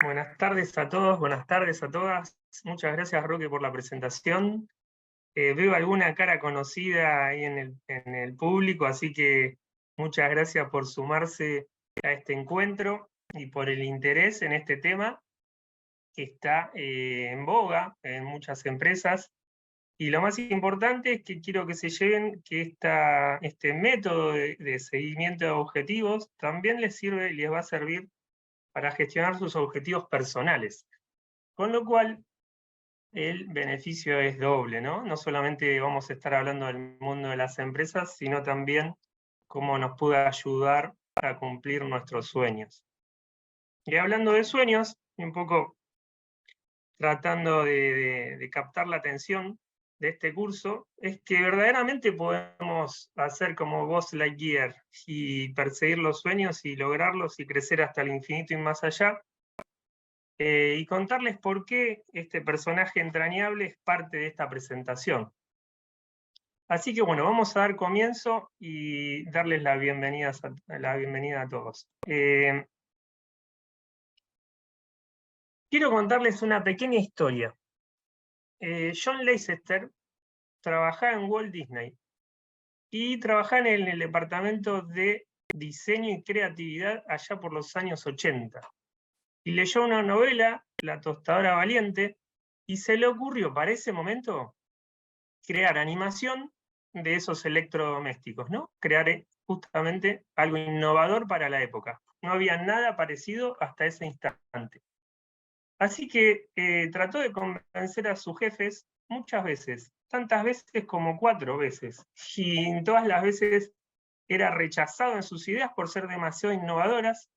Buenas tardes a todos, buenas tardes a todas. Muchas gracias, Roque, por la presentación. Veo alguna cara conocida ahí en el público, así que muchas gracias por sumarse a este encuentro y por el interés en este tema que está en boga en muchas empresas. Y lo más importante es que quiero que se lleven que este método de seguimiento de objetivos también les sirve y les va a servir para gestionar sus objetivos personales. Con lo cual, el beneficio es doble, ¿no? No solamente vamos a estar hablando del mundo de las empresas, sino también cómo nos puede ayudar a cumplir nuestros sueños. Y hablando de sueños, un poco tratando de captar la atención de este curso, es que verdaderamente podemos hacer como Buzz Lightyear y perseguir los sueños y lograrlos y crecer hasta el infinito y más allá, y contarles por qué este personaje entrañable es parte de esta presentación. Así que bueno, vamos a dar comienzo y darles la bienvenida a todos. Quiero contarles una pequeña historia. John Lasseter trabajaba en Walt Disney y trabajaba en el departamento de diseño y creatividad allá por los años 80. Y leyó una novela, La tostadora valiente, y se le ocurrió para ese momento crear animación de esos electrodomésticos, ¿no? Crear justamente algo innovador para la época. No había nada parecido hasta ese instante. Así que trató de convencer a sus jefes muchas veces, tantas veces como 4 veces, y todas las veces era rechazado en sus ideas por ser demasiado innovadoras,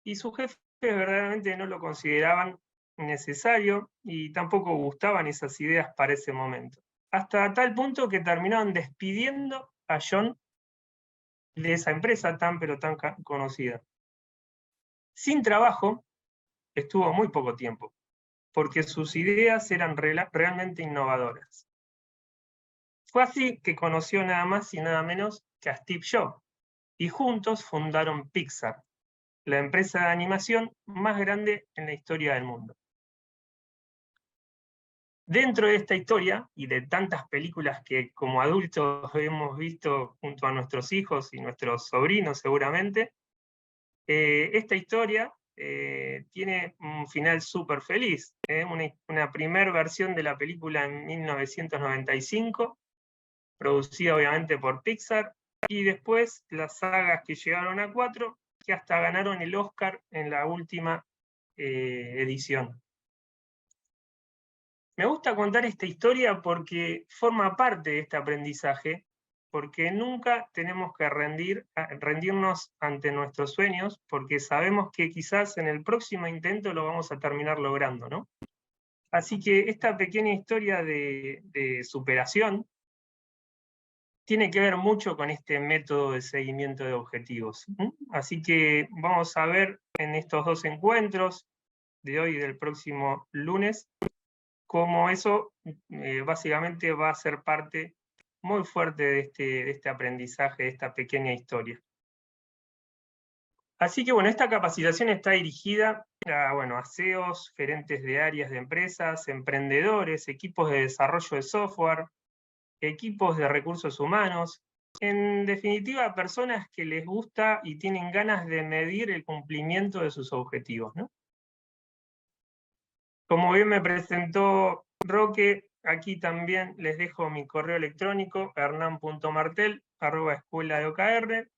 y sus jefes verdaderamente no lo consideraban necesario y tampoco gustaban esas ideas para ese momento. Hasta tal punto que terminaron despidiendo a John de esa empresa tan pero tan conocida. Sin trabajo, estuvo muy poco tiempo, porque sus ideas eran realmente innovadoras. Fue así que conoció nada más y nada menos que a Steve Jobs, y juntos fundaron Pixar, la empresa de animación más grande en la historia del mundo. Dentro de esta historia, y de tantas películas que como adultos hemos visto junto a nuestros hijos y nuestros sobrinos seguramente, esta historia tiene un final súper feliz. Una primera versión de la película en 1995, producida obviamente por Pixar, y después las sagas que llegaron a 4, que hasta ganaron el Oscar en la última edición. Me gusta contar esta historia porque forma parte de este aprendizaje, porque nunca tenemos que rendirnos ante nuestros sueños, porque sabemos que quizás en el próximo intento lo vamos a terminar logrando, ¿no? Así que esta pequeña historia de superación tiene que ver mucho con este método de seguimiento de objetivos. Así que vamos a ver en estos 2 encuentros de hoy y del próximo lunes, cómo eso básicamente va a ser parte muy fuerte de este aprendizaje, de esta pequeña historia. Así que bueno, esta capacitación está dirigida a CEOs, gerentes de áreas de empresas, emprendedores, equipos de desarrollo de software, equipos de recursos humanos, en definitiva, personas que les gusta y tienen ganas de medir el cumplimiento de sus objetivos, ¿no? Como bien me presentó Roque, aquí también les dejo mi correo electrónico, hernan.martel@escuela.de.okr.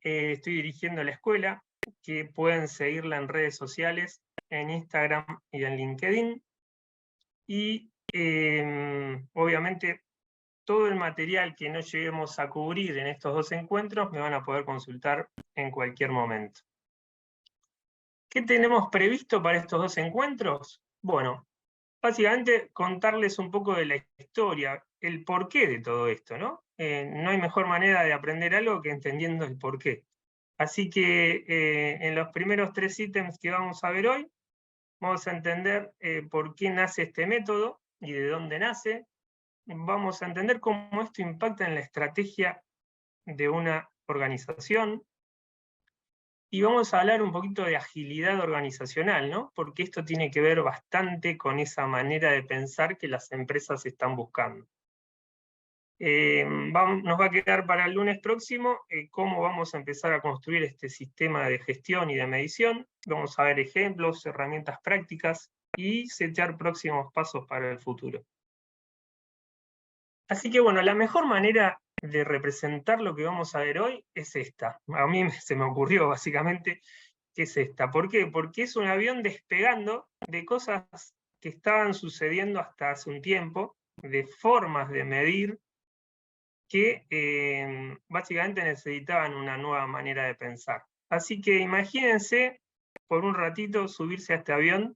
Estoy dirigiendo la escuela, que pueden seguirla en redes sociales, en Instagram y en LinkedIn. Y obviamente todo el material que no lleguemos a cubrir en estos 2 encuentros me van a poder consultar en cualquier momento. ¿Qué tenemos previsto para estos 2 encuentros? Bueno, básicamente contarles un poco de la historia, el porqué de todo esto, ¿no? No hay mejor manera de aprender algo que entendiendo el porqué. Así que en los primeros 3 ítems que vamos a ver hoy, vamos a entender por qué nace este método y de dónde nace. Vamos a entender cómo esto impacta en la estrategia de una organización. Y vamos a hablar un poquito de agilidad organizacional, ¿no? Porque esto tiene que ver bastante con esa manera de pensar que las empresas están buscando. Nos va a quedar para el lunes próximo cómo vamos a empezar a construir este sistema de gestión y de medición. Vamos a ver ejemplos, herramientas prácticas y setear próximos pasos para el futuro. Así que bueno, la mejor manera de representar lo que vamos a ver hoy es esta. A mí se me ocurrió básicamente que es esta. ¿Por qué? Porque es un avión despegando de cosas que estaban sucediendo hasta hace un tiempo, de formas de medir que básicamente necesitaban una nueva manera de pensar. Así que imagínense por un ratito subirse a este avión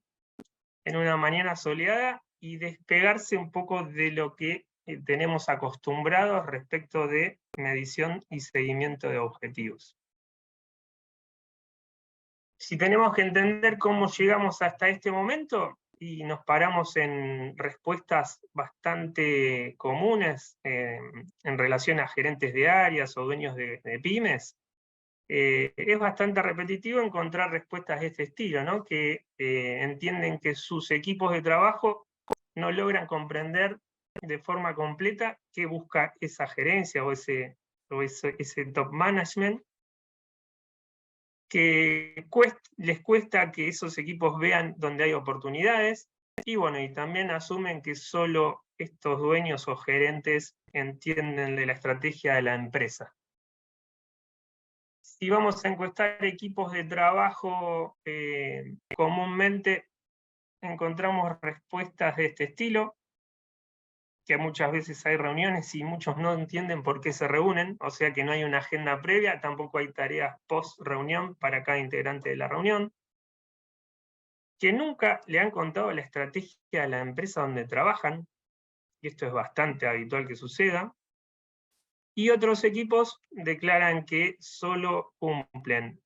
en una mañana soleada y despegarse un poco de lo que tenemos acostumbrados respecto de medición y seguimiento de objetivos. Si tenemos que entender cómo llegamos hasta este momento, y nos paramos en respuestas bastante comunes en relación a gerentes de áreas o dueños de pymes, es bastante repetitivo encontrar respuestas de este estilo, ¿no? Que entienden que sus equipos de trabajo no logran comprender de forma completa qué busca esa gerencia o ese top management, que les cuesta que esos equipos vean dónde hay oportunidades, y bueno, y también asumen que solo estos dueños o gerentes entienden de la estrategia de la empresa. Si vamos a encuestar equipos de trabajo, comúnmente encontramos respuestas de este estilo, que muchas veces hay reuniones y muchos no entienden por qué se reúnen, o sea que no hay una agenda previa, tampoco hay tareas post-reunión para cada integrante de la reunión, que nunca le han contado la estrategia a la empresa donde trabajan, y esto es bastante habitual que suceda, y otros equipos declaran que solo cumplen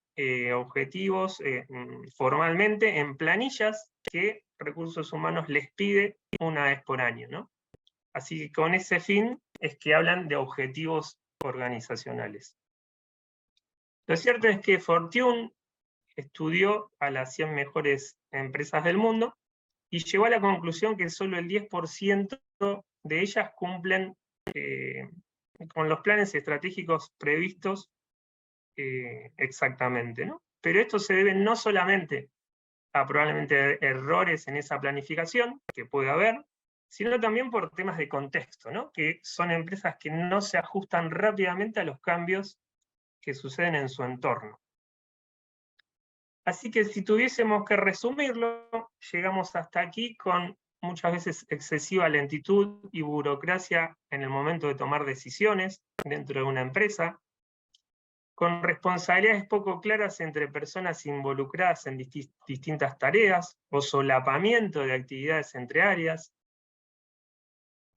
objetivos formalmente en planillas que Recursos Humanos les pide una vez por año, ¿no? Así que con ese fin es que hablan de objetivos organizacionales. Lo cierto es que Fortune estudió a las 100 mejores empresas del mundo y llegó a la conclusión que solo el 10% de ellas cumplen con los planes estratégicos previstos exactamente, ¿no? Pero esto se debe no solamente a probablemente errores en esa planificación, que puede haber, sino también por temas de contexto, ¿no? Que son empresas que no se ajustan rápidamente a los cambios que suceden en su entorno. Así que si tuviésemos que resumirlo, llegamos hasta aquí con muchas veces excesiva lentitud y burocracia en el momento de tomar decisiones dentro de una empresa, con responsabilidades poco claras entre personas involucradas en distintas tareas o solapamiento de actividades entre áreas.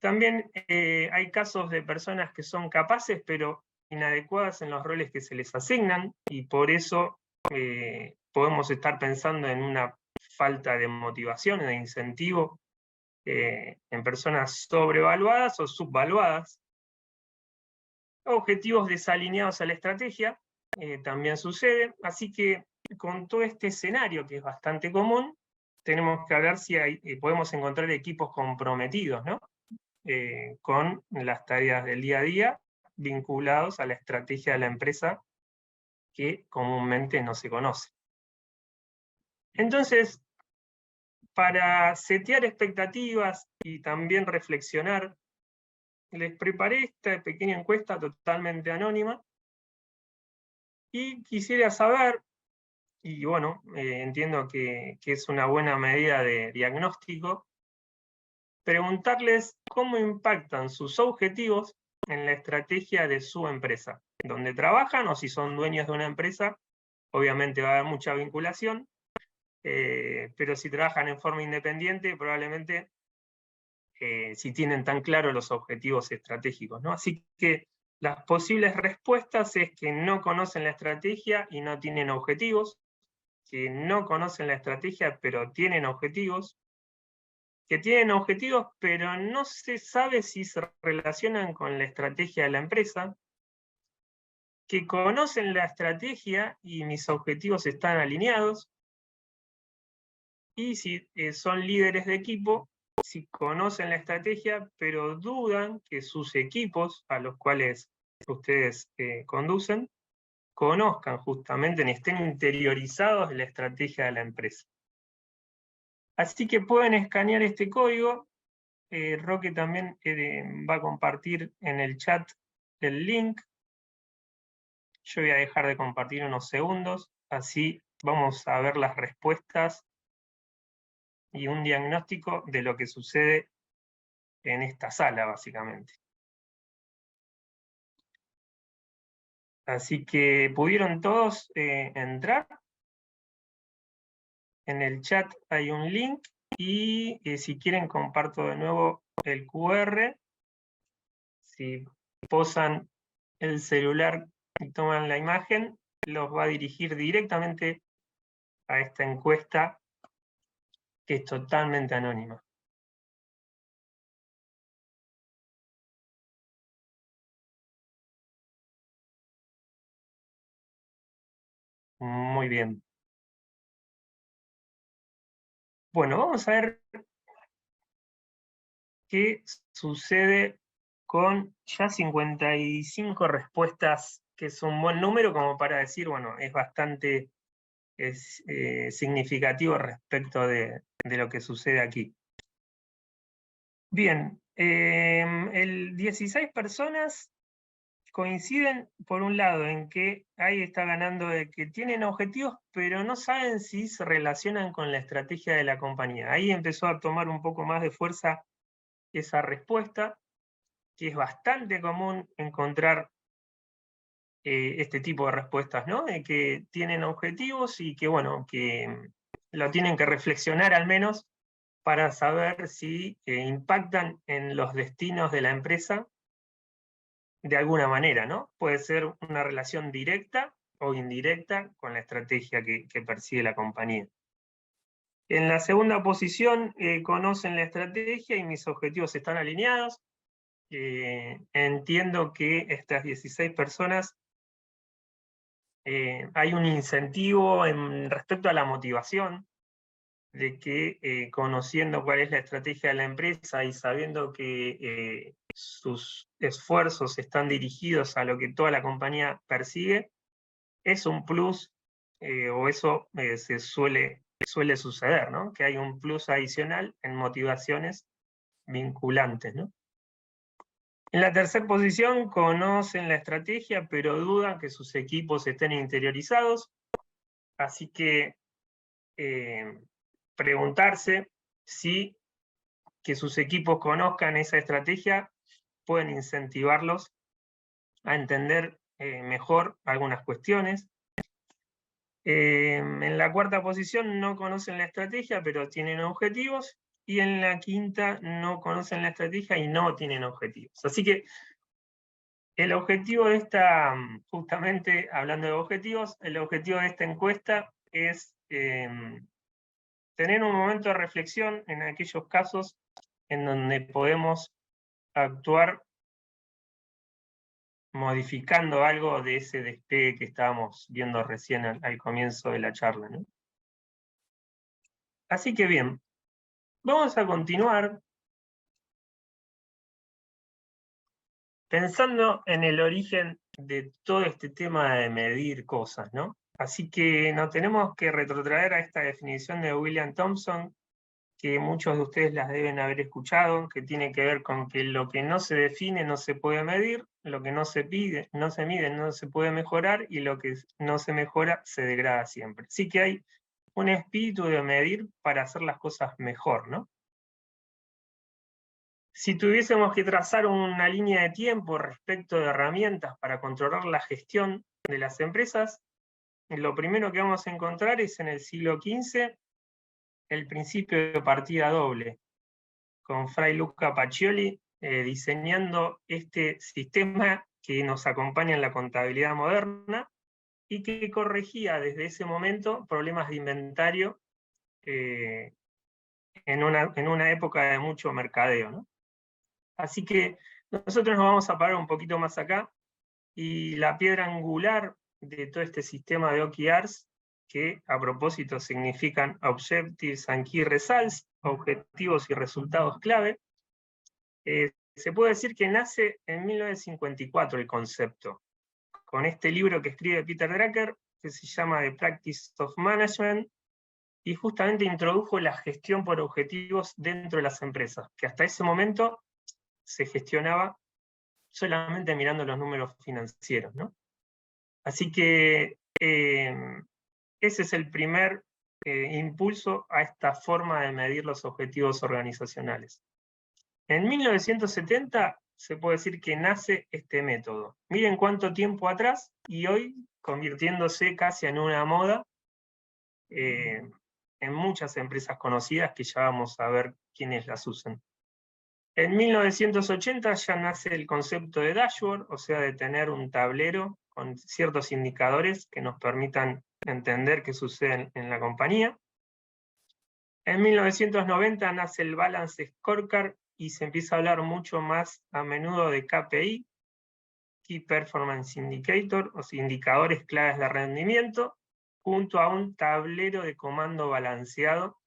También hay casos de personas que son capaces pero inadecuadas en los roles que se les asignan, y por eso podemos estar pensando en una falta de motivación, de incentivo en personas sobrevaluadas o subvaluadas. Objetivos desalineados a la estrategia también sucede, así que con todo este escenario que es bastante común, tenemos que ver si podemos encontrar equipos comprometidos, ¿no? Con las tareas del día a día vinculados a la estrategia de la empresa que comúnmente no se conoce. Entonces, para setear expectativas y también reflexionar, les preparé esta pequeña encuesta totalmente anónima y quisiera saber, y bueno, entiendo que es una buena medida de diagnóstico, preguntarles cómo impactan sus objetivos en la estrategia de su empresa, donde trabajan, o si son dueños de una empresa, obviamente va a haber mucha vinculación, pero si trabajan en forma independiente, probablemente si tienen tan claro los objetivos estratégicos, ¿no? Así que las posibles respuestas es que no conocen la estrategia y no tienen objetivos, que no conocen la estrategia pero tienen objetivos, que tienen objetivos pero no se sabe si se relacionan con la estrategia de la empresa, que conocen la estrategia y mis objetivos están alineados, y si son líderes de equipo, si conocen la estrategia, pero dudan que sus equipos, a los cuales ustedes conducen, conozcan justamente, ni estén interiorizados en la estrategia de la empresa. Así que pueden escanear este código. Roque también va a compartir en el chat el link. Yo voy a dejar de compartir unos segundos, así vamos a ver las respuestas y un diagnóstico de lo que sucede en esta sala, básicamente. Así que pudieron todos entrar. En el chat hay un link y si quieren comparto de nuevo el QR. Si posan el celular y toman la imagen, los va a dirigir directamente a esta encuesta que es totalmente anónima. Muy bien. Bueno, vamos a ver qué sucede con ya 55 respuestas, que es un buen número como para decir, bueno, es bastante significativo respecto de lo que sucede aquí. Bien, 16 personas coinciden, por un lado, en que ahí está ganando de que tienen objetivos, pero no saben si se relacionan con la estrategia de la compañía. Ahí empezó a tomar un poco más de fuerza esa respuesta, que es bastante común encontrar este tipo de respuestas, ¿no? De que tienen objetivos y que, bueno, que lo tienen que reflexionar al menos para saber si impactan en los destinos de la empresa de alguna manera, ¿no? Puede ser una relación directa o indirecta con la estrategia que persigue la compañía. En la segunda posición, conocen la estrategia y mis objetivos están alineados. Entiendo que estas 16 personas hay un incentivo respecto a la motivación, de que conociendo cuál es la estrategia de la empresa y sabiendo que sus esfuerzos están dirigidos a lo que toda la compañía persigue, es un plus, o eso se suele suceder, ¿no? Que hay un plus adicional en motivaciones vinculantes, ¿no? En la tercera posición, conocen la estrategia, pero dudan que sus equipos estén interiorizados, así que preguntarse si que sus equipos conozcan esa estrategia pueden incentivarlos a entender mejor algunas cuestiones. En la cuarta posición no conocen la estrategia, pero tienen objetivos. Y en la quinta no conocen la estrategia y no tienen objetivos. Así que el objetivo de esta, justamente hablando de objetivos, el objetivo de esta encuesta es tener un momento de reflexión en aquellos casos en donde podemos actuar modificando algo de ese despegue que estábamos viendo recién al comienzo de la charla, ¿no? Así que bien, vamos a continuar pensando en el origen de todo este tema de medir cosas, ¿no? Así que nos tenemos que retrotraer a esta definición de William Thompson, que muchos de ustedes las deben haber escuchado, que tiene que ver con que lo que no se define no se puede medir, lo que no se mide no se puede mejorar, y lo que no se mejora se degrada siempre. Así que hay un espíritu de medir para hacer las cosas mejor, ¿no? Si tuviésemos que trazar una línea de tiempo respecto de herramientas para controlar la gestión de las empresas, lo primero que vamos a encontrar es en el siglo XV el principio de partida doble, con Fray Luca Pacioli diseñando este sistema que nos acompaña en la contabilidad moderna y que corregía desde ese momento problemas de inventario en una época de mucho mercadeo, ¿no? Así que nosotros nos vamos a parar un poquito más acá y la piedra angular de todo este sistema de OKRs, que a propósito significan Objectives and Key Results, objetivos y resultados clave. Se puede decir que nace en 1954 el concepto, con este libro que escribe Peter Drucker, que se llama The Practice of Management, y justamente introdujo la gestión por objetivos dentro de las empresas, que hasta ese momento se gestionaba solamente mirando los números financieros, ¿no? Así que ese es el primer impulso a esta forma de medir los objetivos organizacionales. En 1970 se puede decir que nace este método. Miren cuánto tiempo atrás, y hoy convirtiéndose casi en una moda en muchas empresas conocidas, que ya vamos a ver quiénes las usan. En 1980 ya nace el concepto de dashboard, o sea, de tener un tablero con ciertos indicadores que nos permitan entender qué sucede en la compañía. En 1990 nace el Balance Scorecard y se empieza a hablar mucho más a menudo de KPI, Key Performance Indicator, o sea, indicadores claves de rendimiento, junto a un tablero de comando balanceado,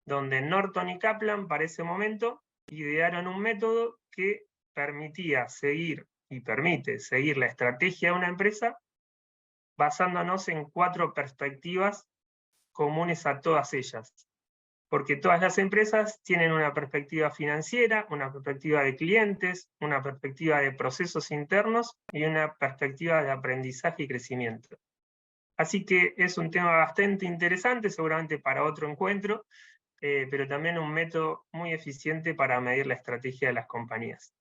donde Norton y Kaplan para ese momento idearon un método que permitía seguir y permite seguir la estrategia de una empresa basándonos en 4 perspectivas comunes a todas ellas. Porque todas las empresas tienen una perspectiva financiera, una perspectiva de clientes, una perspectiva de procesos internos y una perspectiva de aprendizaje y crecimiento. Así que es un tema bastante interesante, seguramente para otro encuentro, pero también un método muy eficiente para medir la estrategia de las compañías.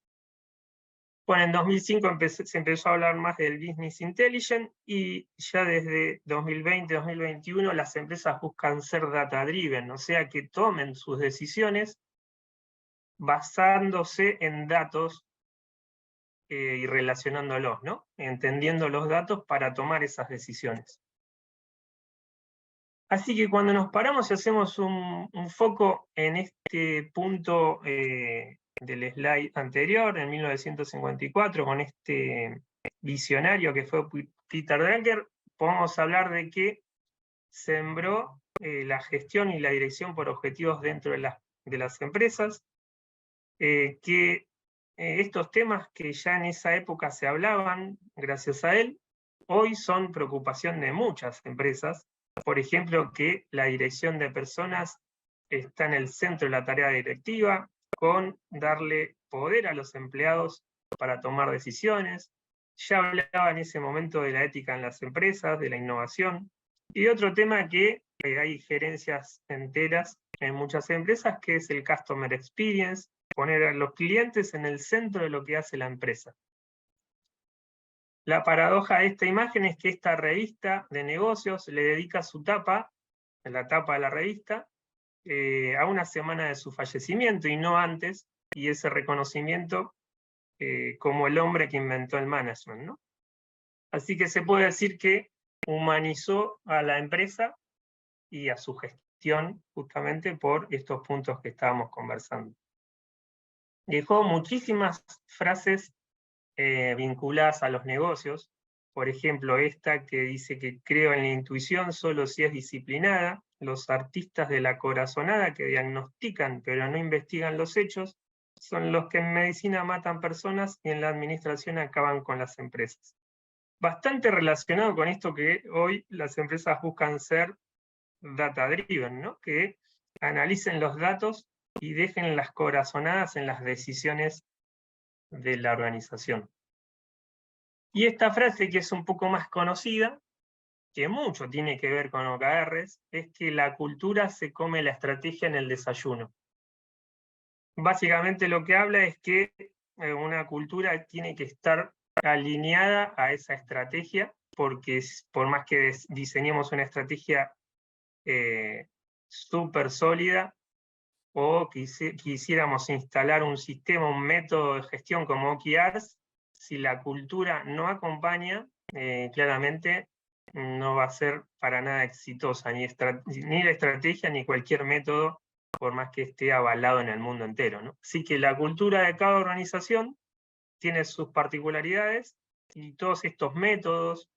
Bueno, en 2005 se empezó a hablar más del Business Intelligence y ya desde 2020-2021 las empresas buscan ser data-driven, o sea que tomen sus decisiones basándose en datos y relacionándolos, ¿no? Entendiendo los datos para tomar esas decisiones. Así que cuando nos paramos y hacemos un foco en este punto del slide anterior, en 1954, con este visionario que fue Peter Drucker, podemos hablar de que sembró la gestión y la dirección por objetivos dentro de las empresas, que estos temas que ya en esa época se hablaban, gracias a él, hoy son preocupación de muchas empresas. Por ejemplo, que la dirección de personas está en el centro de la tarea directiva, con darle poder a los empleados para tomar decisiones. Ya hablaba en ese momento de la ética en las empresas, de la innovación. Y otro tema que hay gerencias enteras en muchas empresas, que es el Customer Experience, poner a los clientes en el centro de lo que hace la empresa. La paradoja de esta imagen es que esta revista de negocios le dedica su tapa, la tapa de la revista, a una semana de su fallecimiento y no antes, y ese reconocimiento como el hombre que inventó el management, ¿no? Así que se puede decir que humanizó a la empresa y a su gestión justamente por estos puntos que estábamos conversando. Dejó muchísimas frases vinculadas a los negocios, por ejemplo esta que dice que creo en la intuición solo si es disciplinada, los artistas de la corazonada que diagnostican pero no investigan los hechos, son los que en medicina matan personas y en la administración acaban con las empresas. Bastante relacionado con esto que hoy las empresas buscan ser data-driven, ¿no? Que analicen los datos y dejen las corazonadas en las decisiones de la organización. Y esta frase, que es un poco más conocida, que mucho tiene que ver con OKRs, es que la cultura se come la estrategia en el desayuno. Básicamente lo que habla es que una cultura tiene que estar alineada a esa estrategia, porque por más que diseñemos una estrategia súper sólida, o quisiéramos instalar un sistema, un método de gestión como OKRs, si la cultura no acompaña, claramente no va a ser para nada exitosa, ni la estrategia ni cualquier método, por más que esté avalado en el mundo entero, ¿no? Así que la cultura de cada organización tiene sus particularidades y todos estos métodos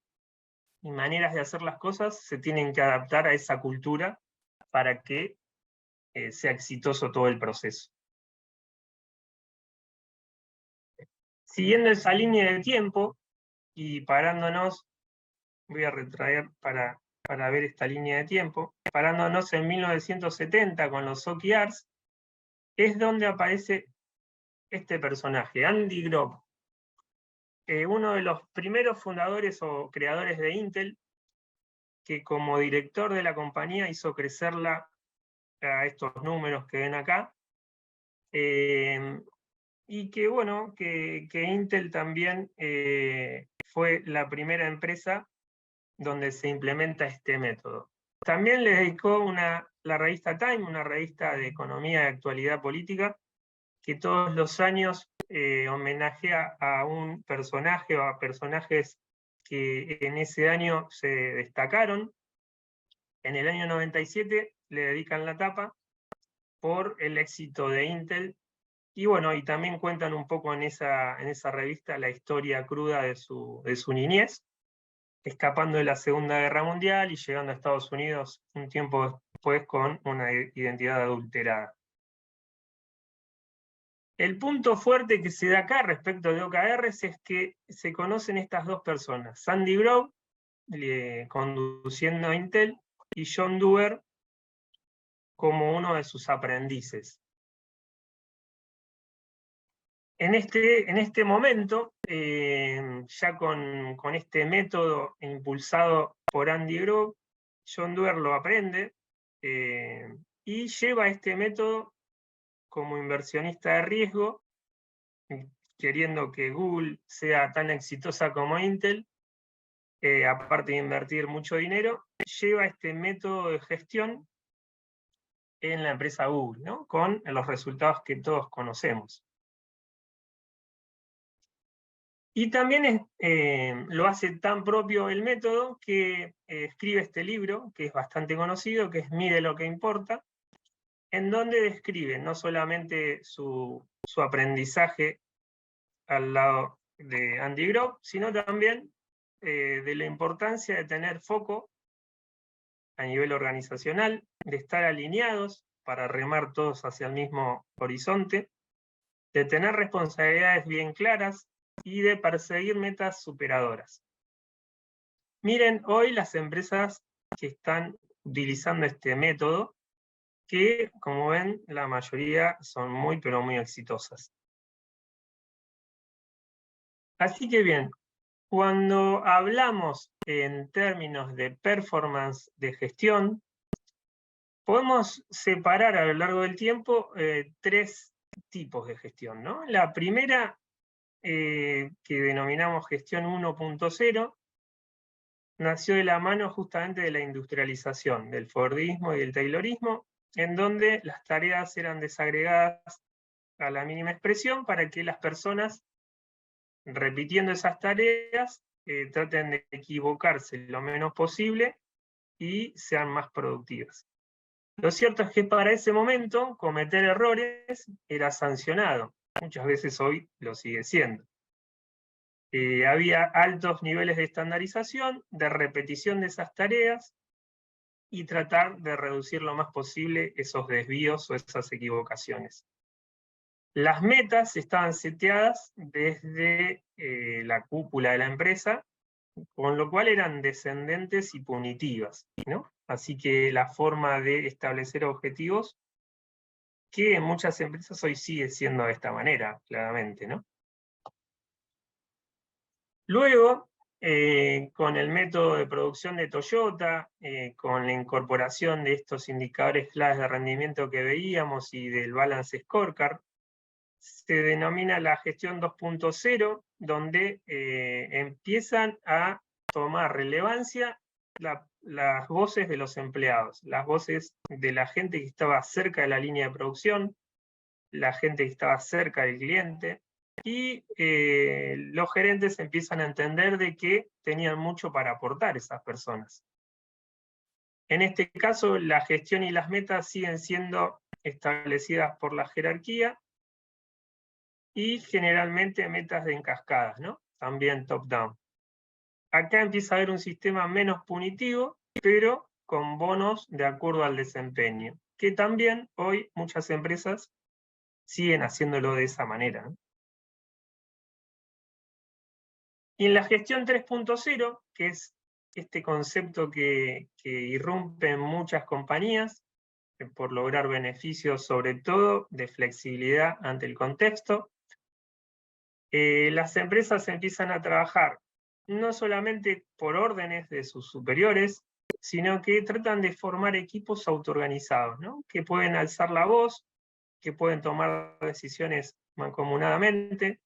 y maneras de hacer las cosas se tienen que adaptar a esa cultura para que sea exitoso todo el proceso. Siguiendo esa línea de tiempo y parándonos, voy a retraer para ver esta línea de tiempo, parándonos en 1970 con los OKRs, es donde aparece este personaje, Andy Grove, uno de los primeros fundadores o creadores de Intel, que como director de la compañía hizo crecerla a estos números que ven acá, y que bueno, que Intel también fue la primera empresa donde se implementa este método. También le dedicó la revista Time, una revista de economía y actualidad política, que todos los años homenajea a un personaje o a personajes que en ese año se destacaron. En el año 97 le dedican la tapa por el éxito de Intel, y bueno, y también cuentan un poco en esa revista la historia cruda de su niñez, escapando de la Segunda Guerra Mundial y llegando a Estados Unidos un tiempo después con una identidad adulterada. El punto fuerte que se da acá respecto de OKRs es que se conocen estas dos personas, Sandy Grove, conduciendo a Intel, y John Doerr como uno de sus aprendices. En este momento, ya con este método impulsado por Andy Grove, John Doerr lo aprende y lleva este método como inversionista de riesgo, queriendo que Google sea tan exitosa como Intel, aparte de invertir mucho dinero, lleva este método de gestión en la empresa Google, ¿no? Con los resultados que todos conocemos. Y también lo hace tan propio el método que escribe este libro, que es bastante conocido, que es Mide lo que importa, en donde describe no solamente su aprendizaje al lado de Andy Grove, sino también de la importancia de tener foco a nivel organizacional, de estar alineados para remar todos hacia el mismo horizonte, de tener responsabilidades bien claras y de perseguir metas superadoras. Miren hoy las empresas que están utilizando este método, que como ven la mayoría son muy pero muy exitosas. Así que bien, cuando hablamos en términos de performance de gestión, podemos separar a lo largo del tiempo tres tipos de gestión, ¿no? La primera, que denominamos gestión 1.0, nació de la mano justamente de la industrialización, del Fordismo y del Taylorismo, en donde las tareas eran desagregadas a la mínima expresión para que las personas, repitiendo esas tareas, traten de equivocarse lo menos posible y sean más productivas. Lo cierto es que para ese momento cometer errores era sancionado. Muchas veces hoy lo sigue siendo. Había altos niveles de estandarización, de repetición de esas tareas y tratar de reducir lo más posible esos desvíos o esas equivocaciones. Las metas estaban seteadas desde la cúpula de la empresa, con lo cual eran descendentes y punitivas, ¿no? Así que la forma de establecer objetivos, que en muchas empresas hoy sigue siendo de esta manera, claramente, ¿no? Luego, con el método de producción de Toyota, con la incorporación de estos indicadores claves de rendimiento que veíamos y del Balance Scorecard, se denomina la gestión 2.0, donde empiezan a tomar relevancia las voces de los empleados, las voces de la gente que estaba cerca de la línea de producción, la gente que estaba cerca del cliente, y los gerentes empiezan a entender de que tenían mucho para aportar esas personas. En este caso, la gestión y las metas siguen siendo establecidas por la jerarquía, y generalmente metas de en cascadas, ¿no? también top-down. Acá empieza a haber un sistema menos punitivo, pero con bonos de acuerdo al desempeño, que también hoy muchas empresas siguen haciéndolo de esa manera, ¿no? Y en la gestión 3.0, que es este concepto que irrumpe en muchas compañías, por lograr beneficios sobre todo de flexibilidad ante el contexto, las empresas empiezan a trabajar no solamente por órdenes de sus superiores, sino que tratan de formar equipos autoorganizados, ¿no? Que pueden alzar la voz, que pueden tomar decisiones mancomunadamente.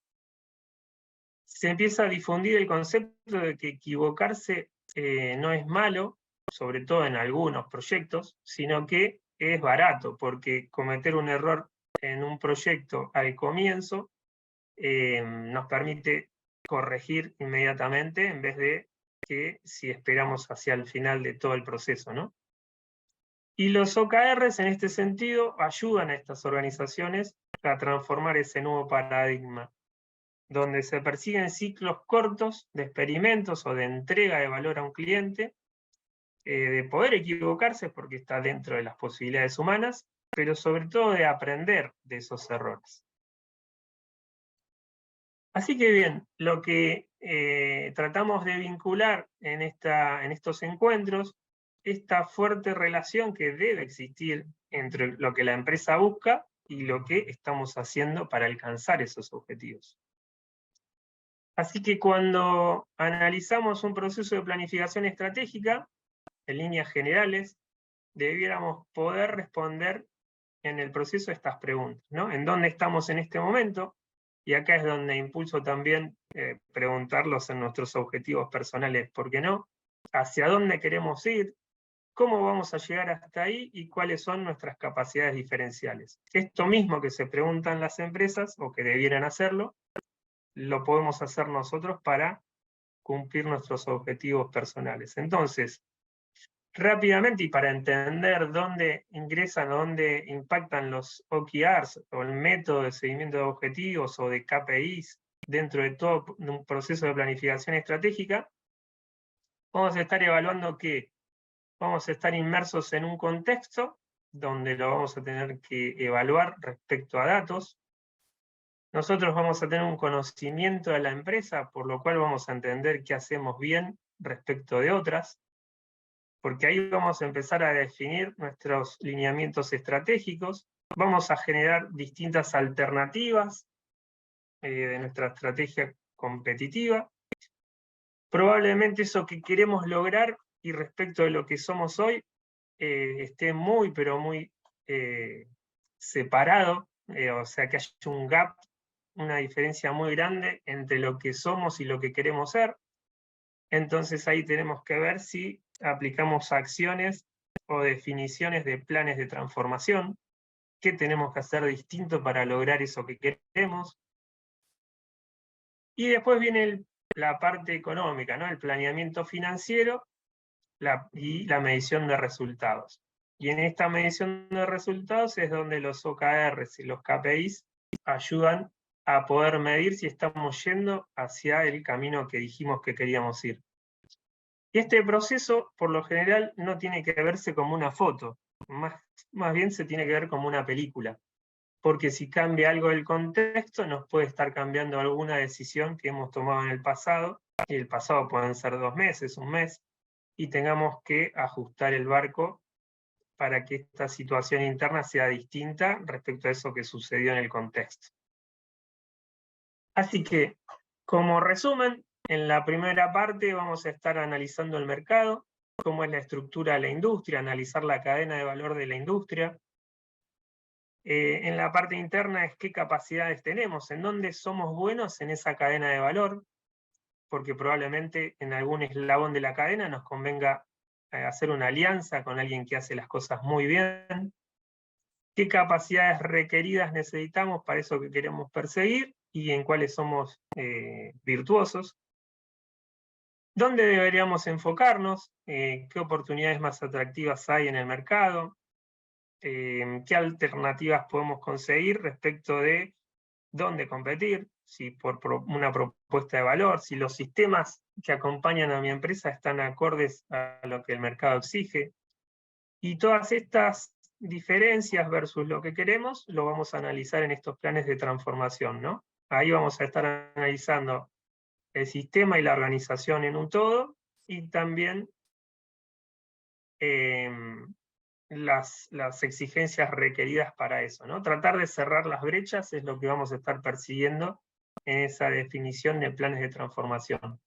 Se empieza a difundir el concepto de que equivocarse no es malo, sobre todo en algunos proyectos, sino que es barato, porque cometer un error en un proyecto al comienzo nos permite corregir inmediatamente en vez de que si esperamos hacia el final de todo el proceso, ¿no? Y los OKRs en este sentido ayudan a estas organizaciones a transformar ese nuevo paradigma, donde se persiguen ciclos cortos de experimentos o de entrega de valor a un cliente, de poder equivocarse porque está dentro de las posibilidades humanas, pero sobre todo de aprender de esos errores. Así que bien, lo que tratamos de vincular en estos encuentros, esta fuerte relación que debe existir entre lo que la empresa busca y lo que estamos haciendo para alcanzar esos objetivos. Así que cuando analizamos un proceso de planificación estratégica, en líneas generales, debiéramos poder responder en el proceso estas preguntas, ¿no? ¿En dónde estamos en este momento? Y acá es donde impulso también preguntarlos en nuestros objetivos personales, ¿por qué no? ¿Hacia dónde queremos ir? ¿Cómo vamos a llegar hasta ahí? ¿Y cuáles son nuestras capacidades diferenciales? Esto mismo que se preguntan las empresas, o que debieran hacerlo, lo podemos hacer nosotros para cumplir nuestros objetivos personales. Entonces, rápidamente, y para entender dónde ingresan, dónde impactan los OKRs, o el método de seguimiento de objetivos, o de KPIs, dentro de todo un proceso de planificación estratégica, vamos a estar evaluando que vamos a estar inmersos en un contexto donde lo vamos a tener que evaluar respecto a datos. Nosotros vamos a tener un conocimiento de la empresa, por lo cual vamos a entender qué hacemos bien respecto de otras, porque ahí vamos a empezar a definir nuestros lineamientos estratégicos, vamos a generar distintas alternativas de nuestra estrategia competitiva. Probablemente eso que queremos lograr y respecto de lo que somos hoy esté muy, pero muy separado, o sea que haya un gap, una diferencia muy grande entre lo que somos y lo que queremos ser. Entonces ahí tenemos que ver si aplicamos acciones o definiciones de planes de transformación, qué tenemos que hacer distinto para lograr eso que queremos. Y después viene la parte económica, ¿no? El planeamiento financiero y la medición de resultados. Y en esta medición de resultados es donde los OKRs y los KPIs ayudan a poder medir si estamos yendo hacia el camino que dijimos que queríamos ir. Y este proceso, por lo general, no tiene que verse como una foto, más bien se tiene que ver como una película, porque si cambia algo del contexto, nos puede estar cambiando alguna decisión que hemos tomado en el pasado, y el pasado pueden ser 2 meses, un mes, y tengamos que ajustar el barco para que esta situación interna sea distinta respecto a eso que sucedió en el contexto. Así que, como resumen, en la primera parte vamos a estar analizando el mercado, cómo es la estructura de la industria, analizar la cadena de valor de la industria. En la parte interna es qué capacidades tenemos, en dónde somos buenos en esa cadena de valor, porque probablemente en algún eslabón de la cadena nos convenga hacer una alianza con alguien que hace las cosas muy bien, qué capacidades requeridas necesitamos para eso que queremos perseguir y en cuáles somos virtuosos, dónde deberíamos enfocarnos, qué oportunidades más atractivas hay en el mercado, qué alternativas podemos conseguir respecto de dónde competir, si por una propuesta de valor, si los sistemas que acompañan a mi empresa están acordes a lo que el mercado exige. Y todas estas diferencias versus lo que queremos, lo vamos a analizar en estos planes de transformación, ¿no? Ahí vamos a estar analizando el sistema y la organización en un todo, y también las exigencias requeridas para eso, ¿no? Tratar de cerrar las brechas es lo que vamos a estar persiguiendo en esa definición de planes de transformación.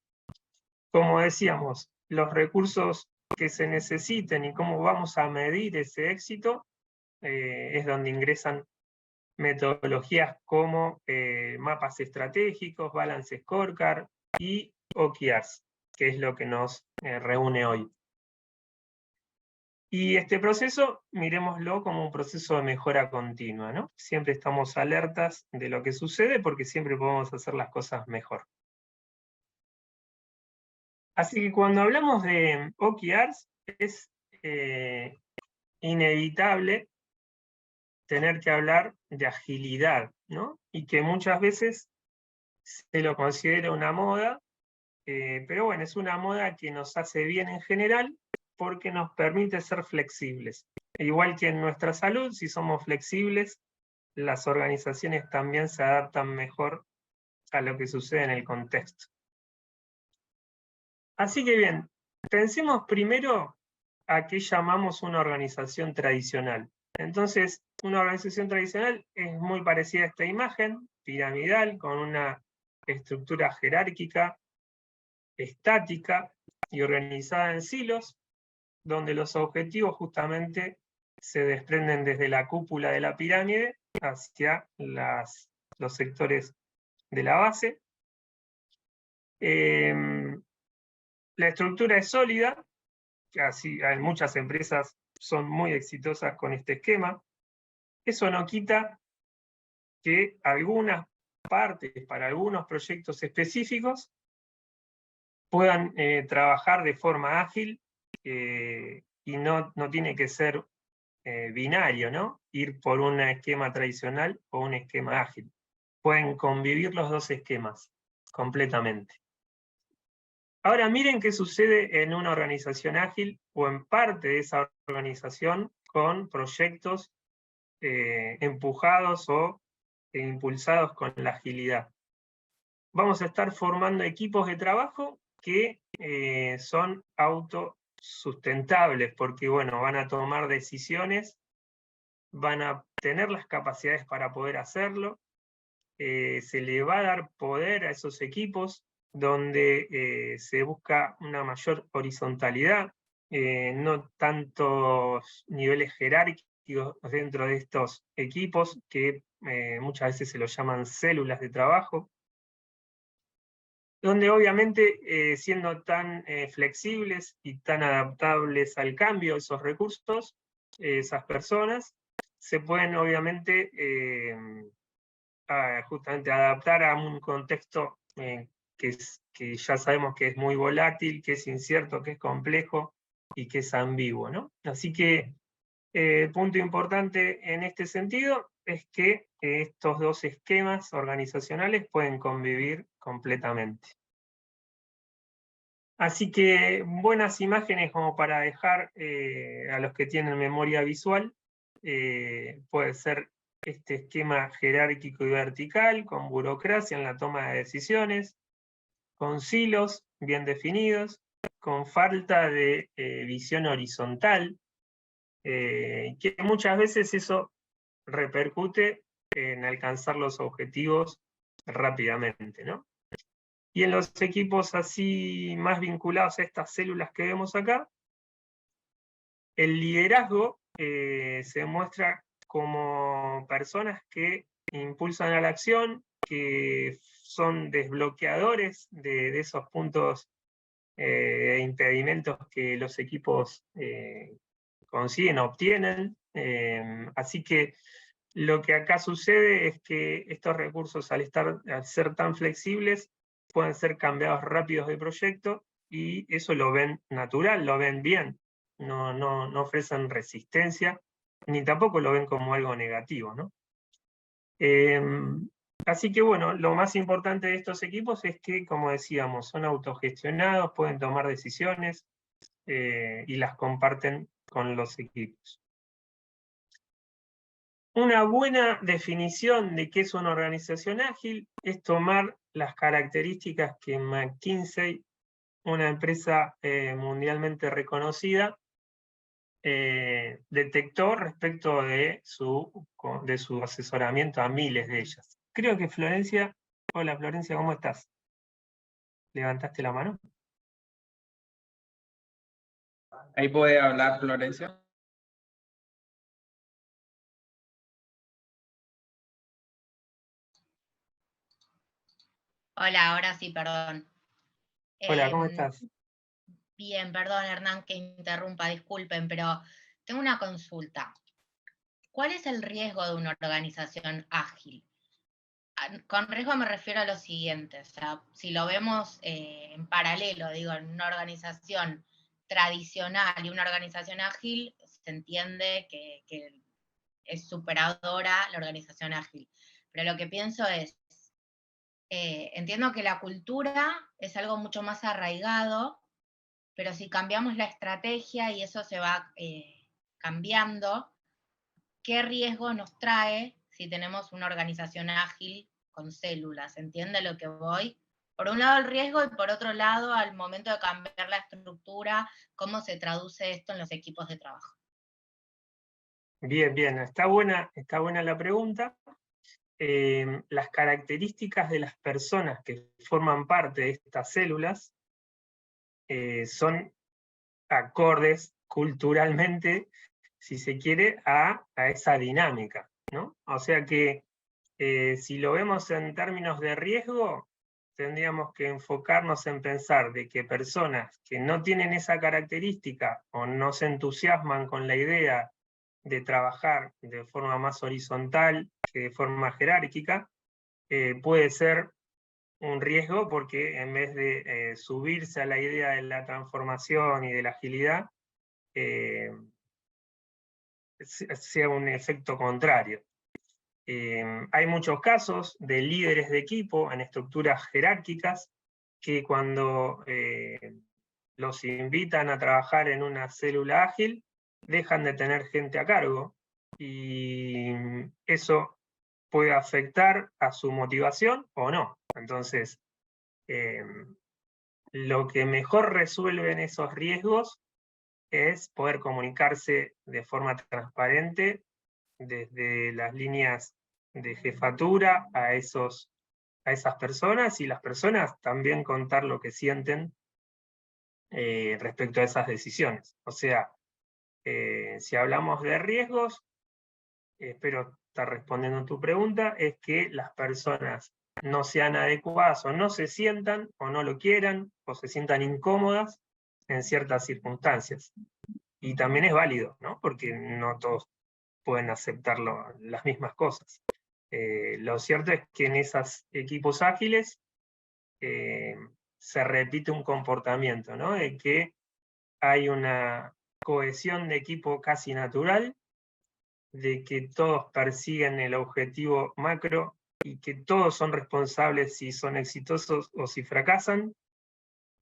Como decíamos, los recursos que se necesiten y cómo vamos a medir ese éxito, es donde ingresan metodologías como mapas estratégicos, Balance Scorecard y OKRs, que es lo que nos reúne hoy. Y este proceso, miremoslo como un proceso de mejora continua, ¿no? Siempre estamos alertas de lo que sucede porque siempre podemos hacer las cosas mejor. Así que cuando hablamos de OKRs, es inevitable tener que hablar de agilidad, ¿no? Y que muchas veces se lo considera una moda, pero bueno, es una moda que nos hace bien en general porque nos permite ser flexibles. Igual que en nuestra salud, si somos flexibles, las organizaciones también se adaptan mejor a lo que sucede en el contexto. Así que bien, pensemos primero a qué llamamos una organización tradicional. Entonces, una organización tradicional es muy parecida a esta imagen, piramidal, con una estructura jerárquica, estática y organizada en silos, donde los objetivos justamente se desprenden desde la cúpula de la pirámide hacia los sectores de la base. La estructura es sólida, así muchas empresas son muy exitosas con este esquema. Eso no quita que algunas partes para algunos proyectos específicos puedan trabajar de forma ágil, y no tiene que ser binario, ¿no? Ir por un esquema tradicional o un esquema ágil. Pueden convivir los dos esquemas completamente. Ahora miren qué sucede en una organización ágil o en parte de esa organización con proyectos empujados o impulsados con la agilidad. Vamos a estar formando equipos de trabajo que son autosustentables, porque bueno, van a tomar decisiones, van a tener las capacidades para poder hacerlo, se le va a dar poder a esos equipos donde se busca una mayor horizontalidad, no tantos niveles jerárquicos dentro de estos equipos que muchas veces se los llaman células de trabajo, donde obviamente siendo tan flexibles y tan adaptables al cambio, esos recursos, esas personas, se pueden obviamente justamente adaptar a un contexto que ya sabemos que es muy volátil, que es incierto, que es complejo y que es ambiguo, ¿no? Así que el punto importante en este sentido es que estos dos esquemas organizacionales pueden convivir completamente. Así que buenas imágenes como para dejar a los que tienen memoria visual, puede ser este esquema jerárquico y vertical, con burocracia en la toma de decisiones, con silos bien definidos, con falta de visión horizontal, que muchas veces eso repercute en alcanzar los objetivos rápidamente, ¿no? Y en los equipos así más vinculados a estas células que vemos acá, el liderazgo se muestra como personas que impulsan a la acción, que son desbloqueadores de esos puntos e impedimentos que los equipos consiguen, obtienen. Así que lo que acá sucede es que estos recursos, al ser tan flexibles, pueden ser cambiados rápidos de proyecto, y eso lo ven natural, lo ven bien. No ofrecen resistencia, ni tampoco lo ven como algo negativo, ¿no? Así que bueno, lo más importante de estos equipos es que, como decíamos, son autogestionados, pueden tomar decisiones y las comparten con los equipos. Una buena definición de qué es una organización ágil es tomar las características que McKinsey, una empresa mundialmente reconocida, detectó respecto de su asesoramiento a miles de ellas. Creo que Florencia, hola Florencia, ¿cómo estás? ¿Levantaste la mano? Ahí puede hablar Florencia. Hola, ahora sí, perdón. Hola, ¿cómo estás? Bien, perdón Hernán que interrumpa, disculpen, pero tengo una consulta. ¿Cuál es el riesgo de una organización ágil? Con riesgo me refiero a lo siguiente, o sea, si lo vemos en paralelo, digo, en una organización tradicional y una organización ágil, se entiende que es superadora la organización ágil. Pero lo que pienso es, entiendo que la cultura es algo mucho más arraigado, pero si cambiamos la estrategia y eso se va cambiando, ¿qué riesgo nos trae si tenemos una organización ágil con células? ¿Entiende lo que voy? Por un lado el riesgo y por otro lado, al momento de cambiar la estructura, ¿cómo se traduce esto en los equipos de trabajo? Bien, bien, está buena la pregunta. Las características de las personas que forman parte de estas células son acordes culturalmente, si se quiere, a esa dinámica, ¿no? O sea que si lo vemos en términos de riesgo, tendríamos que enfocarnos en pensar de que personas que no tienen esa característica o no se entusiasman con la idea de trabajar de forma más horizontal que de forma jerárquica, puede ser un riesgo porque en vez de subirse a la idea de la transformación y de la agilidad, sea un efecto contrario. Hay muchos casos de líderes de equipo en estructuras jerárquicas que cuando los invitan a trabajar en una célula ágil, dejan de tener gente a cargo y eso puede afectar a su motivación o no. Entonces, lo que mejor resuelven esos riesgos es poder comunicarse de forma transparente desde las líneas de jefatura a esas personas, y las personas también contar lo que sienten respecto a esas decisiones. O sea, si hablamos de riesgos, espero estar respondiendo a tu pregunta, es que las personas no sean adecuadas o no se sientan o no lo quieran o se sientan incómodas en ciertas circunstancias. Y también es válido, ¿no? Porque no todos pueden aceptar las mismas cosas. Lo cierto es que en esos equipos ágiles se repite un comportamiento, ¿no? De que hay una cohesión de equipo casi natural, de que todos persiguen el objetivo macro y que todos son responsables si son exitosos o si fracasan.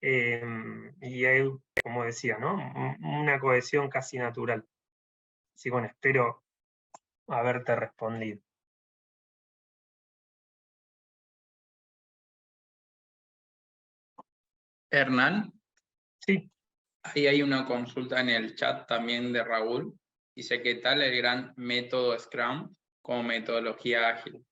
Y hay, como decía, ¿no? Una cohesión casi natural. Así que bueno, espero haberte respondido. Hernán, Sí. ahí hay una consulta en el chat también de Raúl. Dice, ¿qué tal el gran método Scrum como metodología ágil?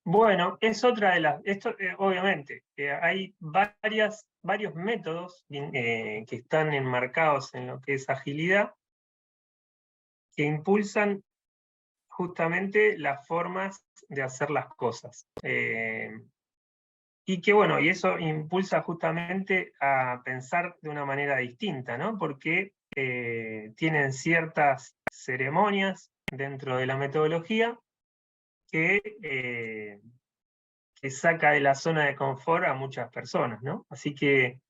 Bueno, es otra de las, esto obviamente, hay varios métodos que están enmarcados en lo que es agilidad, que impulsan justamente las formas de hacer las cosas. Y que bueno, y eso impulsa justamente a pensar de una manera distinta, ¿no? Porque tienen ciertas ceremonias dentro de la metodología que saca de la zona de confort a muchas personas, ¿no? Así que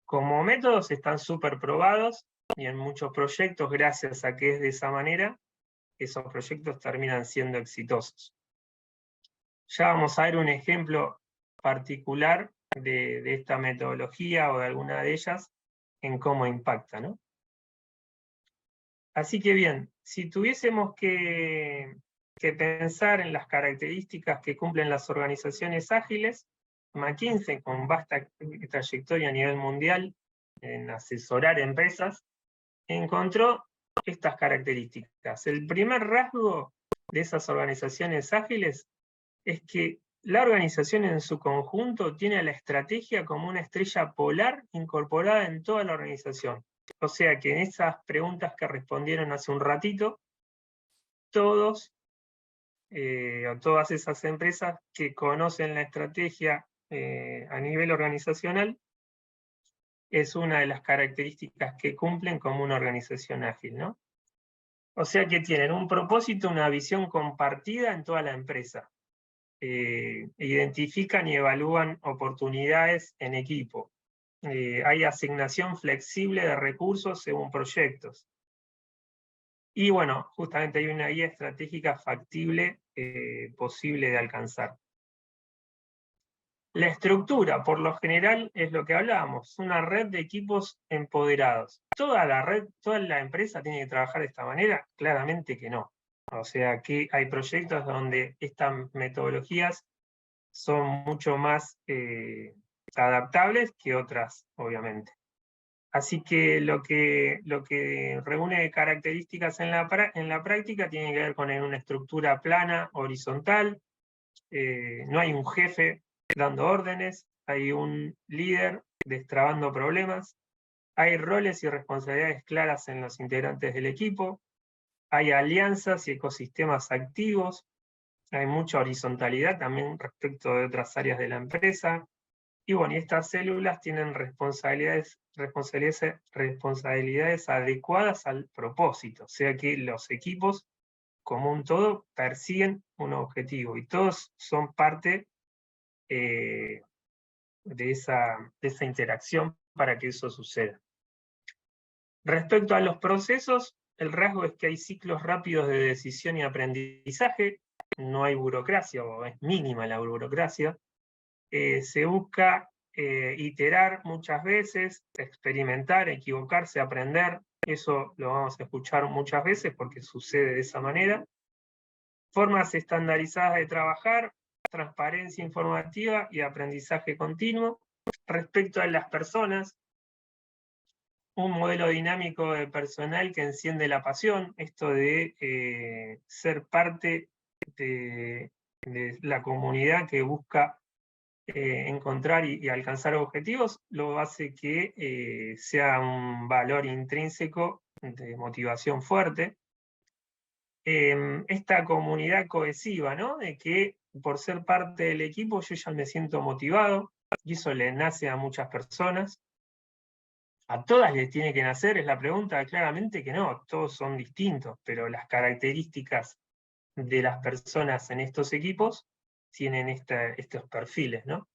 como métodos están súper probados y en muchos proyectos, gracias a que es de esa manera, esos proyectos terminan siendo exitosos. Ya vamos a ver un ejemplo particular de esta metodología o de alguna de ellas en cómo impacta, ¿no? Así que bien, si tuviésemos que pensar en las características que cumplen las organizaciones ágiles, McKinsey, con vasta trayectoria a nivel mundial en asesorar empresas, encontró estas características. El primer rasgo de esas organizaciones ágiles es que la organización en su conjunto tiene la estrategia como una estrella polar incorporada en toda la organización. O sea que en esas preguntas que respondieron hace un ratito, todos o todas esas empresas que conocen la estrategia a nivel organizacional es una de las características que cumplen como una organización ágil, ¿no? O sea que tienen un propósito, una visión compartida en toda la empresa. Identifican y evalúan oportunidades en equipo. Hay asignación flexible de recursos según proyectos. Y bueno, justamente hay una guía estratégica factible, posible de alcanzar. La estructura, por lo general, es lo que hablábamos, una red de equipos empoderados. ¿Toda la red, toda la empresa tiene que trabajar de esta manera? Claramente que no. O sea que hay proyectos donde estas metodologías son mucho más adaptables que otras, obviamente. Así que lo que reúne características en la práctica tiene que ver con una estructura plana, horizontal, no hay un jefe dando órdenes, hay un líder destrabando problemas, hay roles y responsabilidades claras en los integrantes del equipo, hay alianzas y ecosistemas activos, hay mucha horizontalidad también respecto de otras áreas de la empresa, y bueno, y estas células tienen responsabilidades adecuadas al propósito, o sea que los equipos, como un todo, persiguen un objetivo, y todos son parte de esa interacción para que eso suceda. Respecto a los procesos, el rasgo es que hay ciclos rápidos de decisión y aprendizaje, no hay burocracia, o es mínima la burocracia, se busca iterar muchas veces, experimentar, equivocarse, aprender, eso lo vamos a escuchar muchas veces porque sucede de esa manera. Formas estandarizadas de trabajar, transparencia informativa y aprendizaje continuo. Respecto a las personas, un modelo dinámico de personal que enciende la pasión, esto de ser parte de la comunidad que busca encontrar y alcanzar objetivos, lo hace que sea un valor intrínseco de motivación fuerte. Esta comunidad cohesiva, ¿no? De que por ser parte del equipo yo ya me siento motivado, y eso le nace a muchas personas. ¿A todas les tiene que nacer? Es la pregunta. Claramente que no, todos son distintos, pero las características de las personas en estos equipos tienen estos perfiles, ¿no?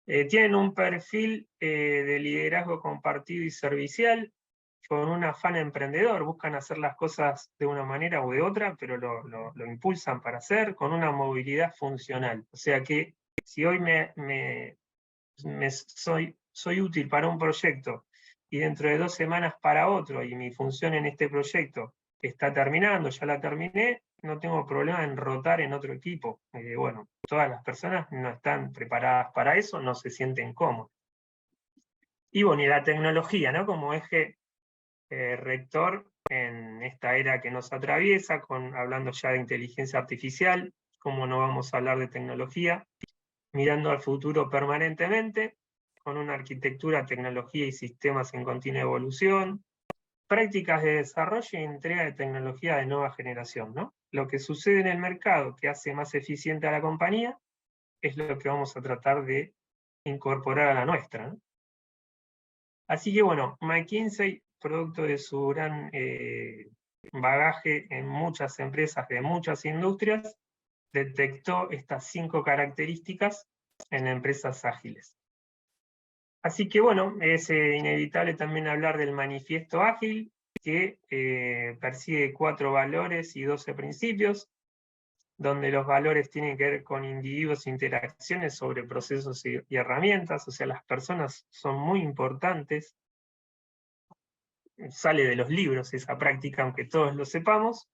Tienen un perfil de liderazgo compartido y servicial, con un afán emprendedor, buscan hacer las cosas de una manera u de otra, pero lo impulsan para hacer, con una movilidad funcional. O sea que si hoy soy útil para un proyecto y dentro de 2 semanas para otro, y mi función en este proyecto está terminando, ya la terminé, no tengo problema en rotar en otro equipo. Bueno, todas las personas no están preparadas para eso, no se sienten cómodos. Y bueno, y la tecnología, ¿no? Como eje rector en esta era que nos atraviesa, hablando ya de inteligencia artificial, cómo no vamos a hablar de tecnología, mirando al futuro permanentemente, con una arquitectura, tecnología y sistemas en continua evolución, prácticas de desarrollo y entrega de tecnología de nueva generación, ¿no? Lo que sucede en el mercado que hace más eficiente a la compañía es lo que vamos a tratar de incorporar a la nuestra, ¿no? Así que bueno, McKinsey, producto de su gran bagaje en muchas empresas de muchas industrias, detectó estas 5 características en empresas ágiles. Así que bueno, es inevitable también hablar del manifiesto ágil, que persigue 4 valores y 12 principios. donde los valores tienen que ver con individuos e interacciones sobre procesos y herramientas, o sea, las personas son muy importantes. Sale de los libros esa práctica, aunque todos lo sepamos,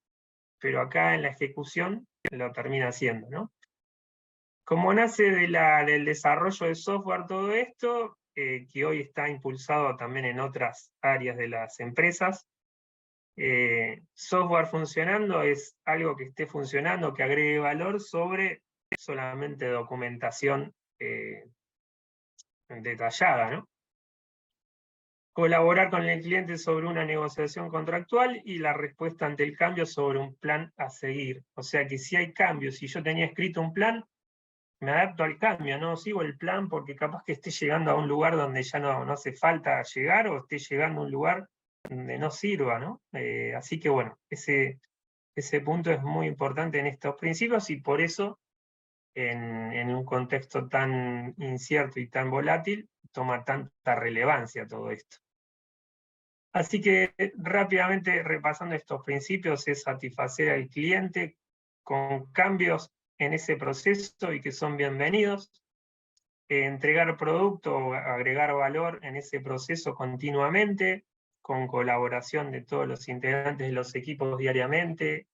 pero acá en la ejecución lo termina haciendo, ¿no? Como nace del desarrollo de software todo esto, que hoy está impulsado también en otras áreas de las empresas, software funcionando es algo que esté funcionando, que agregue valor sobre solamente documentación detallada, ¿no? Colaborar con el cliente sobre una negociación contractual y la respuesta ante el cambio sobre un plan a seguir. O sea que si hay cambios, si yo tenía escrito un plan, me adapto al cambio, no sigo el plan porque capaz que esté llegando a un lugar donde ya no hace falta llegar o esté llegando a un lugar donde no sirva, ¿no? Así que bueno, ese punto es muy importante en estos principios y por eso en un contexto tan incierto y tan volátil toma tanta relevancia todo esto. Así que rápidamente repasando estos principios es satisfacer al cliente con cambios en ese proceso y que son bienvenidos, entregar producto o agregar valor en ese proceso continuamente, con colaboración de todos los integrantes de los equipos diariamente,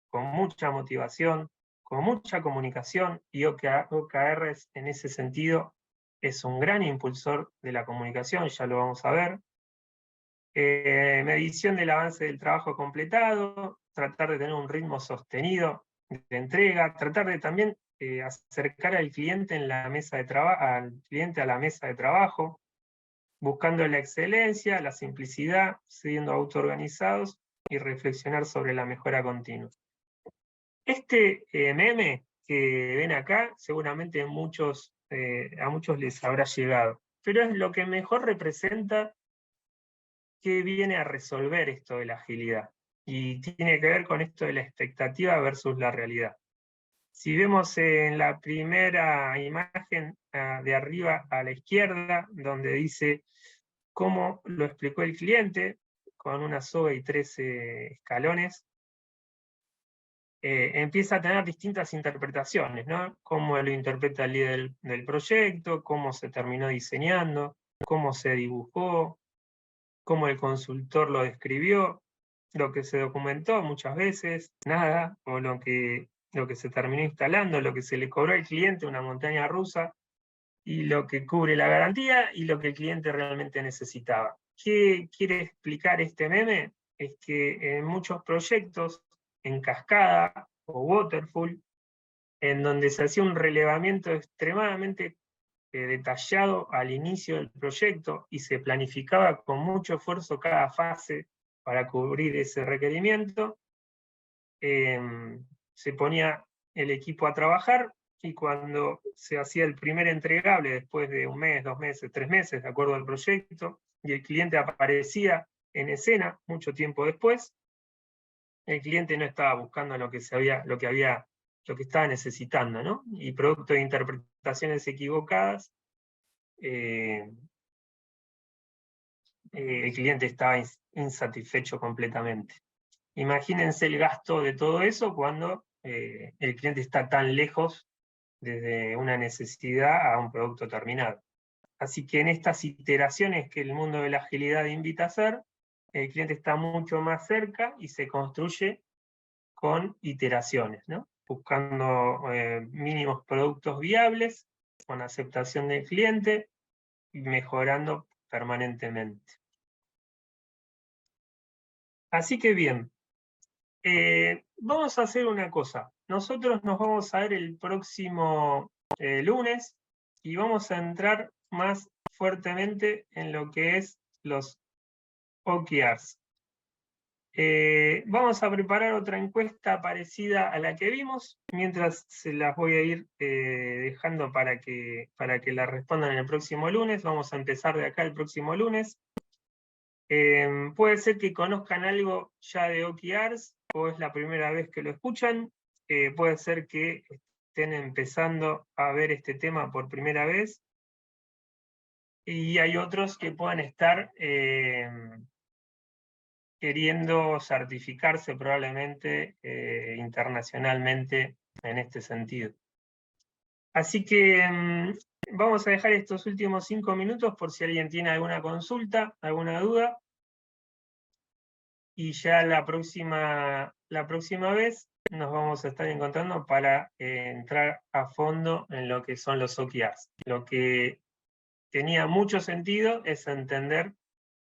con mucha motivación, con mucha comunicación, y OKRs en ese sentido es un gran impulsor de la comunicación, ya lo vamos a ver. Medición del avance del trabajo completado, tratar de tener un ritmo sostenido de entrega, tratar de también acercar al cliente en la mesa de al cliente a la mesa de trabajo, buscando la excelencia, la simplicidad, siendo autoorganizados y reflexionar sobre la mejora continua. Este meme que ven acá, seguramente a muchos les habrá llegado, pero es lo que mejor representa qué viene a resolver esto de la agilidad. Y tiene que ver con esto de la expectativa versus la realidad. Si vemos en la primera imagen de arriba a la izquierda, donde dice cómo lo explicó el cliente, con una soga y 13 escalones, empieza a tener distintas interpretaciones, ¿no? Cómo lo interpreta el líder del proyecto, cómo se terminó diseñando, cómo se dibujó, cómo el consultor lo describió, lo que se documentó muchas veces, nada, o lo que se terminó instalando, lo que se le cobró al cliente, una montaña rusa, y lo que cubre la garantía y lo que el cliente realmente necesitaba. ¿Qué quiere explicar este meme? Es que en muchos proyectos, en cascada o waterfall, en donde se hacía un relevamiento extremadamente detallado al inicio del proyecto y se planificaba con mucho esfuerzo cada fase para cubrir ese requerimiento, se ponía el equipo a trabajar y cuando se hacía el primer entregable después de 1 mes, 2 meses, 3 meses, de acuerdo al proyecto, y el cliente aparecía en escena mucho tiempo después, el cliente no estaba buscando lo que estaba necesitando, ¿no? Y producto de interpretaciones equivocadas, el cliente estaba insatisfecho completamente. Imagínense el gasto de todo eso cuando el cliente está tan lejos desde una necesidad a un producto terminado. Así que en estas iteraciones que el mundo de la agilidad invita a hacer, el cliente está mucho más cerca y se construye con iteraciones, ¿no? Buscando mínimos productos viables, con aceptación del cliente y mejorando permanentemente. Así que bien, vamos a hacer una cosa. Nosotros nos vamos a ver el próximo lunes y vamos a entrar más fuertemente en lo que es los OKRs. Vamos a preparar otra encuesta parecida a la que vimos, mientras se las voy a ir dejando para que la respondan el próximo lunes. Vamos a empezar de acá el próximo lunes. Puede ser que conozcan algo ya de OKRs o es la primera vez que lo escuchan. Puede ser que estén empezando a ver este tema por primera vez. Y hay otros que puedan estar queriendo certificarse probablemente internacionalmente en este sentido. Así que vamos a dejar estos últimos 5 minutos por si alguien tiene alguna consulta, alguna duda. Y ya la próxima vez nos vamos a estar encontrando para entrar a fondo en lo que son los OKRs. Lo que tenía mucho sentido es entender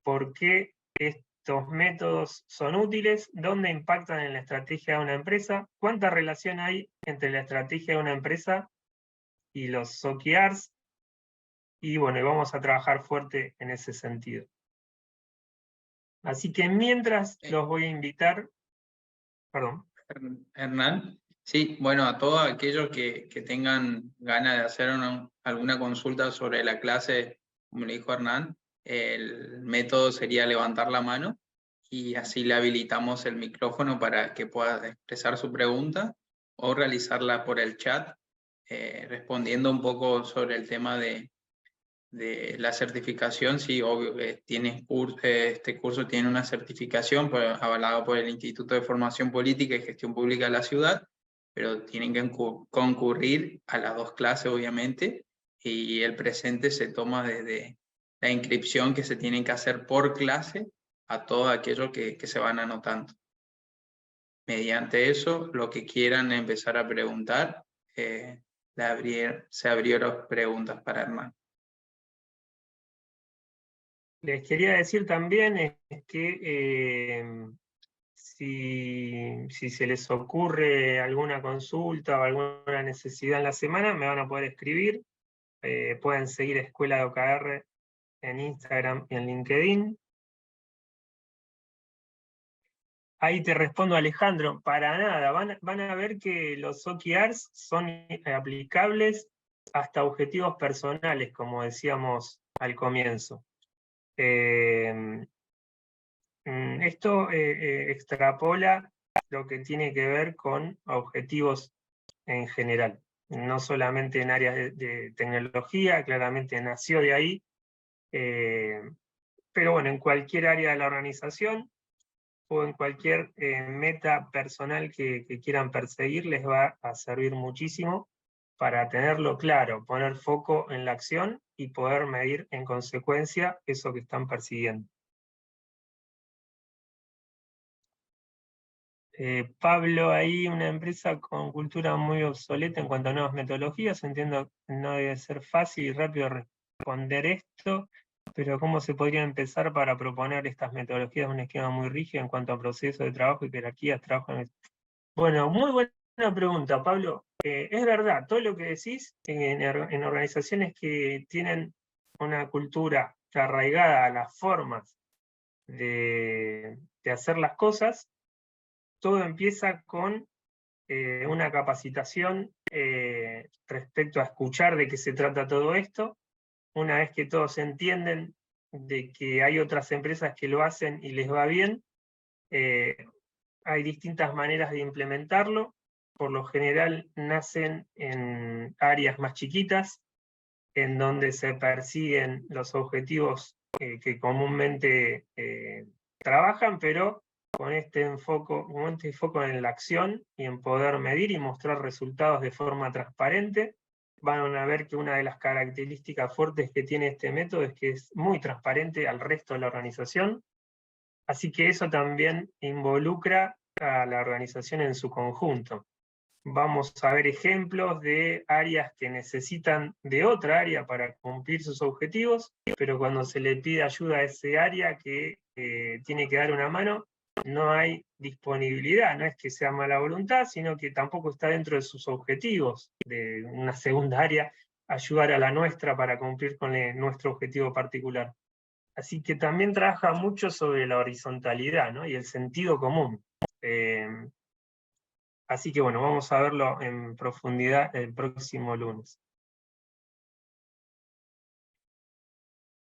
por qué estos métodos son útiles, dónde impactan en la estrategia de una empresa, cuánta relación hay entre la estrategia de una empresa y los OKRs, y bueno, vamos a trabajar fuerte en ese sentido. Así que mientras los voy a invitar, perdón. Hernán, sí, bueno, a todos aquellos que tengan ganas de hacer alguna consulta sobre la clase, como le dijo Hernán, el método sería levantar la mano y así le habilitamos el micrófono para que pueda expresar su pregunta o realizarla por el chat, respondiendo un poco sobre el tema de la certificación. Sí, obvio que este curso tiene una certificación avalado por el Instituto de Formación Política y Gestión Pública de la ciudad, pero tienen que concurrir a las 2 clases, obviamente, y el presente se toma desde la inscripción que se tienen que hacer por clase a todos aquellos que se van anotando. Mediante eso, lo que quieran empezar a preguntar, se abrieron preguntas para Hernán. Les quería decir también que si se les ocurre alguna consulta o alguna necesidad en la semana, me van a poder escribir. Pueden seguir Escuela de OKR en Instagram y en LinkedIn. Ahí te respondo, Alejandro, para nada. Van a ver que los OKRs son aplicables hasta objetivos personales, como decíamos al comienzo. Esto extrapola lo que tiene que ver con objetivos en general, no solamente en áreas de tecnología, claramente nació de ahí, pero bueno, en cualquier área de la organización o en cualquier meta personal que quieran perseguir, les va a servir muchísimo para tenerlo claro, poner foco en la acción y poder medir en consecuencia eso que están persiguiendo. Pablo, ahí una empresa con cultura muy obsoleta en cuanto a nuevas metodologías, entiendo que no debe ser fácil y rápido responder esto, pero ¿cómo se podría empezar para proponer estas metodologías de un esquema muy rígido en cuanto a procesos de trabajo y jerarquías? Bueno, muy buena pregunta, Pablo. Es verdad, todo lo que decís en organizaciones que tienen una cultura arraigada a las formas de hacer las cosas, todo empieza con una capacitación respecto a escuchar de qué se trata todo esto. Una vez que todos entienden de que hay otras empresas que lo hacen y les va bien, hay distintas maneras de implementarlo. Por lo general nacen en áreas más chiquitas, en donde se persiguen los objetivos que comúnmente trabajan, pero con este enfoque en la acción y en poder medir y mostrar resultados de forma transparente. Van a ver que una de las características fuertes que tiene este método es que es muy transparente al resto de la organización, así que eso también involucra a la organización en su conjunto. Vamos a ver ejemplos de áreas que necesitan de otra área para cumplir sus objetivos, pero cuando se le pide ayuda a ese área que tiene que dar una mano, no hay disponibilidad, no es que sea mala voluntad, sino que tampoco está dentro de sus objetivos de una segunda área ayudar a la nuestra para cumplir con nuestro objetivo particular. Así que también trabaja mucho sobre la horizontalidad, ¿no? Y el sentido común. Así que bueno, vamos a verlo en profundidad el próximo lunes.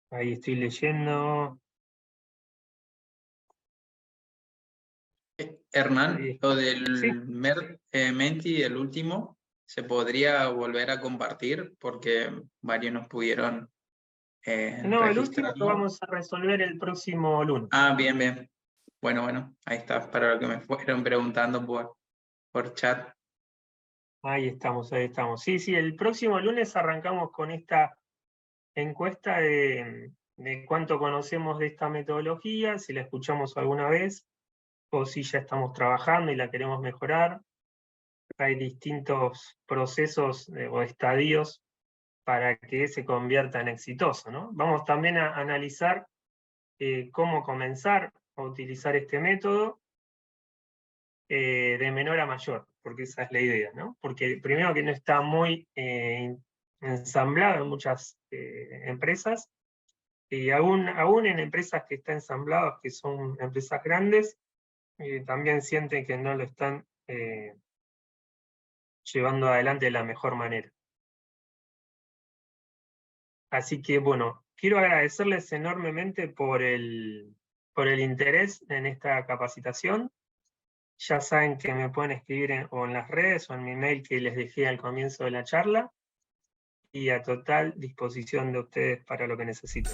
Ahí estoy leyendo. Hernán, lo del Sí. Menti, el último, ¿se podría volver a compartir? Porque varios nos pudieron No, el último registrar, lo ¿no? vamos a resolver el próximo lunes. Ah, bien, bien. Bueno, ahí está, para lo que me fueron preguntando por chat. Ahí estamos, ahí estamos. Sí, sí, el próximo lunes arrancamos con esta encuesta de cuánto conocemos de esta metodología, si la escuchamos alguna vez, o si ya estamos trabajando y la queremos mejorar. Hay distintos procesos o estadios para que se convierta en exitoso, ¿no? Vamos también a analizar cómo comenzar a utilizar este método de menor a mayor, porque esa es la idea, ¿no? Porque primero que no está muy ensamblado en muchas empresas, y aún en empresas que están ensambladas, que son empresas grandes, también sienten que no lo están llevando adelante de la mejor manera. Así que, bueno, quiero agradecerles enormemente por el interés en esta capacitación. Ya saben que me pueden escribir o en las redes o en mi mail que les dejé al comienzo de la charla, y a total disposición de ustedes para lo que necesiten.